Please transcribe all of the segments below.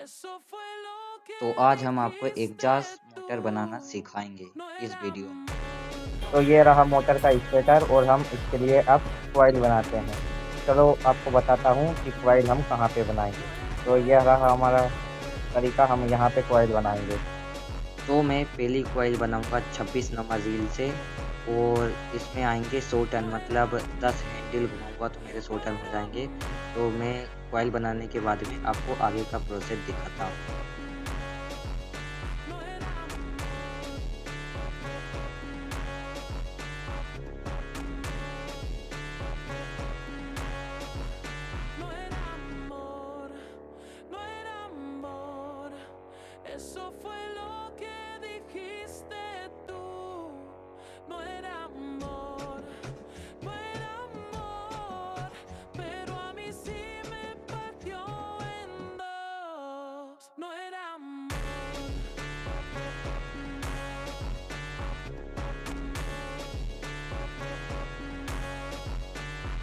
Eso fue lo तो que आज हम आपको dijiste एग्ज़ॉस्ट मोटर बनाना tú. सिखाएँगे No इस era वीडियो में। तो ये रहा मोटर का स्टेटर और हम इसके लिए अब कॉइल बनाते हैं। चलो आपको बताता हूँ कि कॉइल हम कहाँ पे बनाएँगे। तो यह रहा हमारा तरीका, हम यहाँ पे कॉइल बनाएँगे। तो मैं पहली कॉइल बनाऊँगा 26 नंबर रील से और इसमें आएँगे 100 टर्न मतलब 10 हैंडल घुमाऊँगा तो मेरे 100 टर्न हो जाएँगे। तो मैं कॉइल बनाने के बाद में आपको आगे का प्रोसेस दिखाता हूँ। No era amor, no era amor. Eso fue lo que dijiste tú. No era amor, no era amor. Pero a mí sí me partió en dos. No era amor.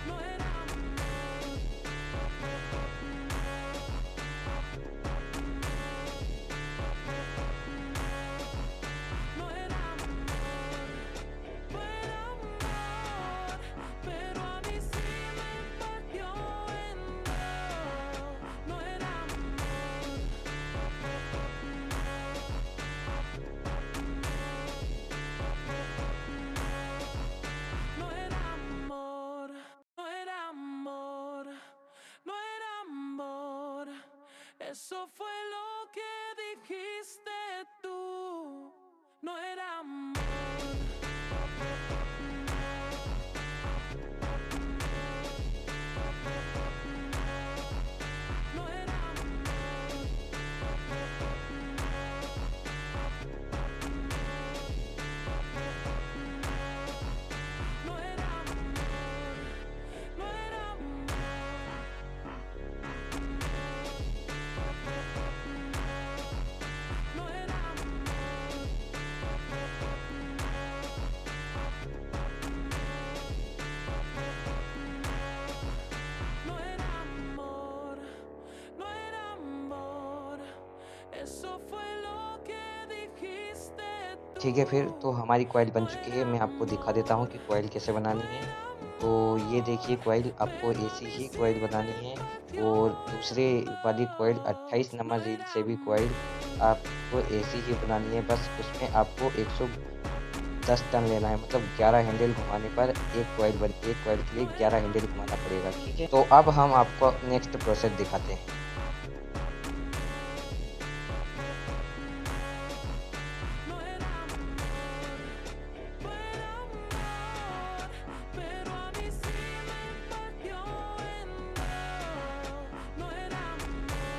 No era No era amor, no era amor, pero a mí sí me partió en dos. No era amor, no era amor, no era amor, no era amor. Eso fue lo que dijiste tú. No era amor. No era No era amor, no era amor, no era amor, no era amor, no era amor. Eso fue lo que dijiste ठीक है, फिर तो tú. हमारी कॉइल बन No चुकी era है। मैं आपको दिखा देता हूँ कि amor, कॉइल कैसे बनानी no है। era तो ये amor, देखिए कॉइल आपको pero a ऐसी mí ही sí कॉइल me बनानी है partió और दूसरे en वाली कॉइल 28 dos. No number reel era से भी कॉइल amor. आपको ऐसी ही बनानी है। बस उसमें आपको 110 टर्न लेना है मतलब 11 हैंडल घुमाने पर एक कॉइल के लिए No era 11 हैंडल घुमाना पड़ेगा, ठीक है? तो अब हम आपको नेक्स्ट प्रोसेस दिखाते हैं। No era amor, no era amor, pero a mí sí me partió en dos. No era amor,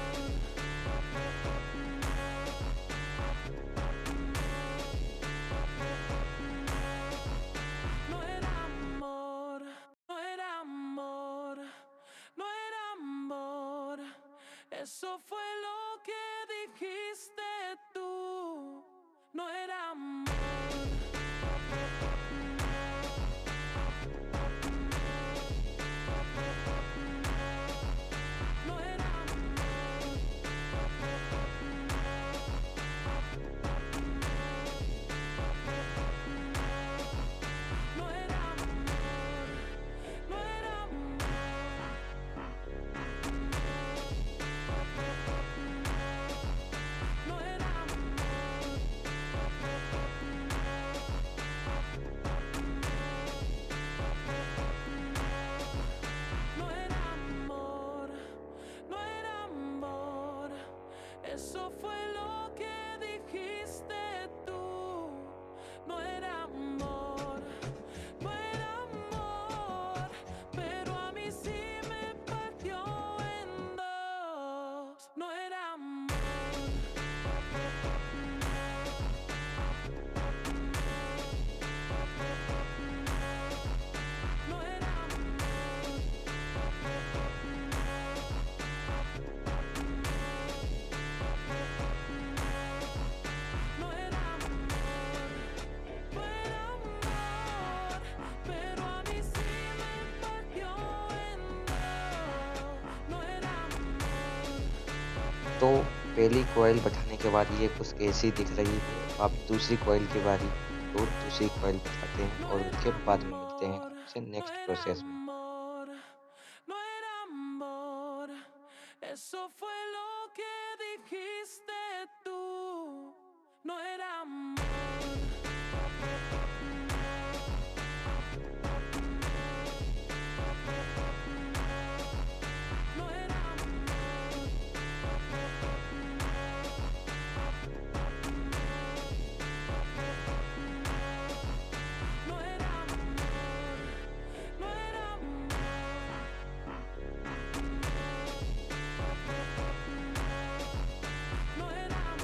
no era amor, no era amor, no era amor. Eso fue lo que dijiste tú. No era amor. No era amor, no era amor, no era amor, no era amor, no era amor, no era amor. Eso fue lo que dijiste tú. No era amor, no era amor, pero a mí sí me partió en dos. No era amor. No era amor, no era amor, no era amor, pero a mí sí me partió en dos. No era amor, तो पहली कॉइल बैठाने के बाद ये कुछ ऐसी दिख रही है। अब दूसरी कॉइल की बारी, तो दूसरी कॉइल बैठाते हैं और उसके बाद में मिलते हैं आपसे नेक्स्ट प्रोसेस में। amor, no era amor, eso fue lo que dijiste tú, no era amor. No era amor. No era amor. No era amor. No era amor.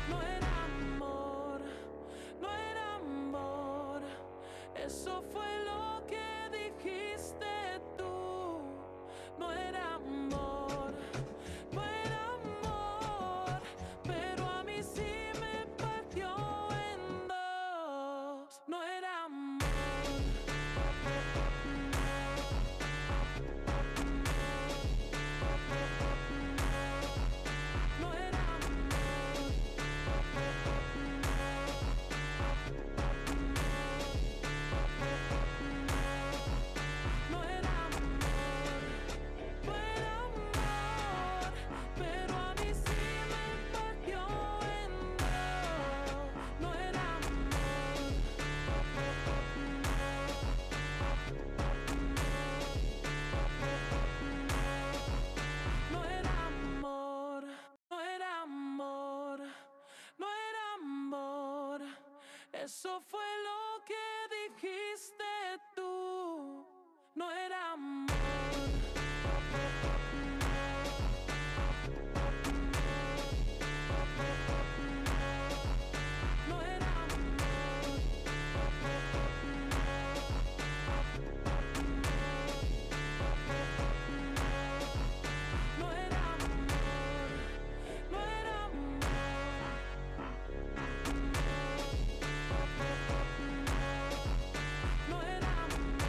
No era amor, no era amor, eso fue lo que dijiste tú. No era amor, no era amor, pero a mí sí me partió en dos. No era amor. No era amor. No era amor, no era amor, pero a mí sí me partió en dos. No era amor. No era amor, no era amor, no era amor, eso fue lo que dijiste tú. No era amor. No era amor. No era amor. No era amor. No era amor.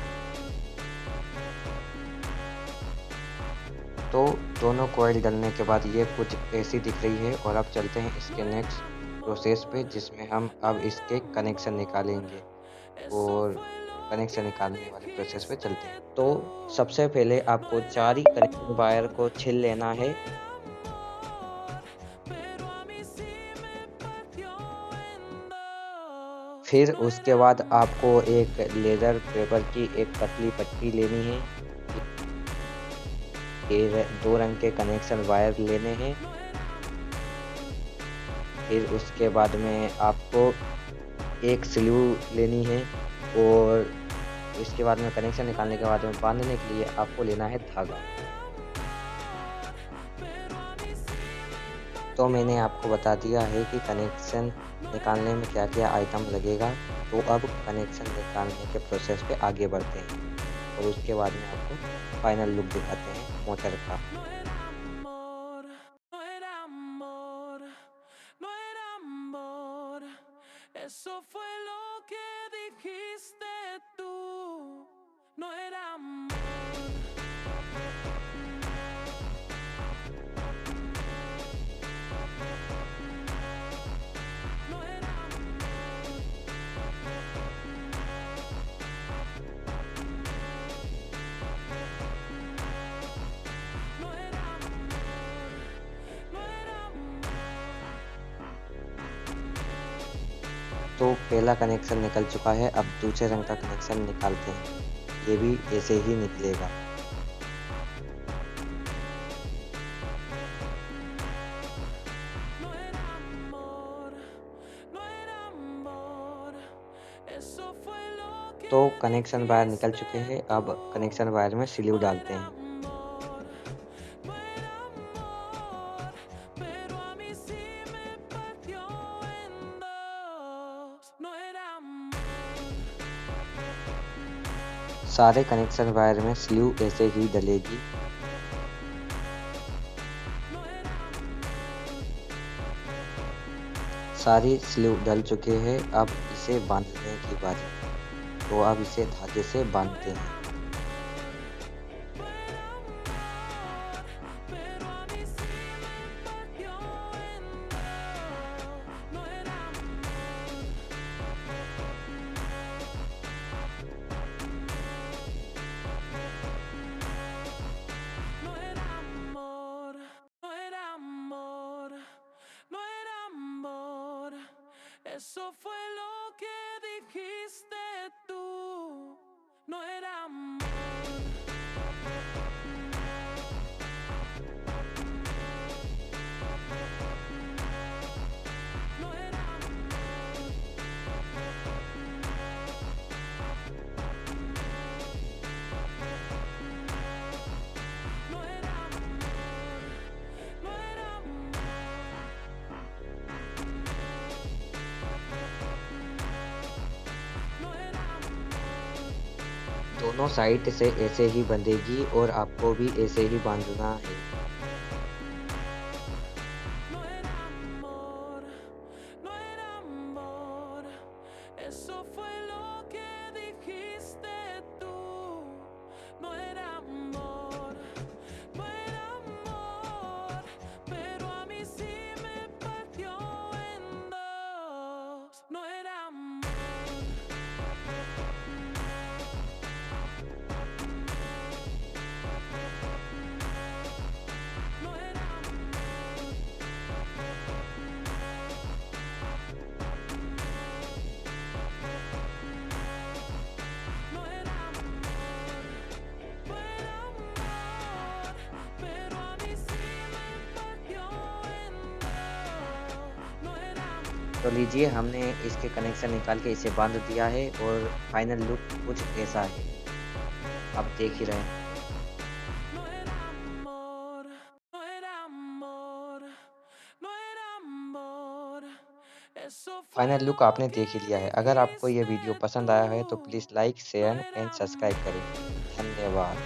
तो दोनों कॉइल डलने के बाद ये कुछ ऐसी दिख रही है और अब चलते हैं इसके नेक्स्ट प्रोसेस पे, जिसमें हम अब इसके कनेक्शन निकालेंगे और कनेक्शन निकालने वाले प्रोसेस पे चलते हैं। तो सबसे पहले आपको 4 ही कनेक्शन वायर को छील लेना है। Pero a mí sí me partió en dos. फिर उसके बाद आपको एक लेदर पेपर की एक पतली पट्टी लेनी है। फिर 2 रंग के कनेक्शन वायर लेने हैं। फिर उसके बाद में आपको एक स्लीव लेनी है और इसके बाद में कनेक्शन निकालने के बाद में बांधने के लिए आपको लेना है धागा। तो मैंने आपको बता दिया है कि कनेक्शन निकालने में क्या क्या आइटम लगेगा। तो अब कनेक्शन निकालने के प्रोसेस पे आगे बढ़ते हैं और उसके बाद में आपको फाइनल लुक दिखाते हैं मोटर का। No era amor, no era amor, no era amor, eso fue lo que dijiste tú. No era amor. No era amor. No era amor, no era amor. तो पहला कनेक्शन निकल चुका है, अब दूसरे रंग का कनेक्शन निकालते हैं। ये भी ऐसे ही निकलेगा। No era amor, no era amor, eso fue lo que तो कनेक्शन वायर निकल चुके हैं, अब कनेक्शन वायर में स्लीव डालते हैं। amor, no era amor, pero a mí sí me partió en dos. No era amor. सारे कनेक्शन वायर में स्लीव ऐसे ही डलेगी। No era amor. सारी स्लीव डल चुके हैं, अब इसे बांधने की बारी। तो अब इसे धागे से बांधते हैं। pero a mí sí me partió en dos. No era amor, no era amor, no era amor, no era amor. Eso fue lo que dijiste tú. No era amor. No era amor, no era amor, no era amor, no era amor, दोनों साइड से ऐसे ही बंधेगी और आपको भी ऐसे ही बांधना है। no era amor, no era amor. Eso fue lo que dijiste tú. No era amor, no era amor, pero a mí sí me partió en dos. No era amor. No era amor, no era amor, no era amor, pero a mí sí me partió en dos. No era amor, तो लीजिए हमने इसके कनेक्शन निकाल के इसे बांध दिया है और फाइनल लुक कुछ ऐसा है। आप देख ही रहे हैं। no era amor, no era amor, no era amor. Eso fue final look lo आपने que देख ही लिया है। अगर आपको ये वीडियो dijiste पसंद आया है तो tú. Please like, No share era and subscribe करें। amor. धन्यवाद।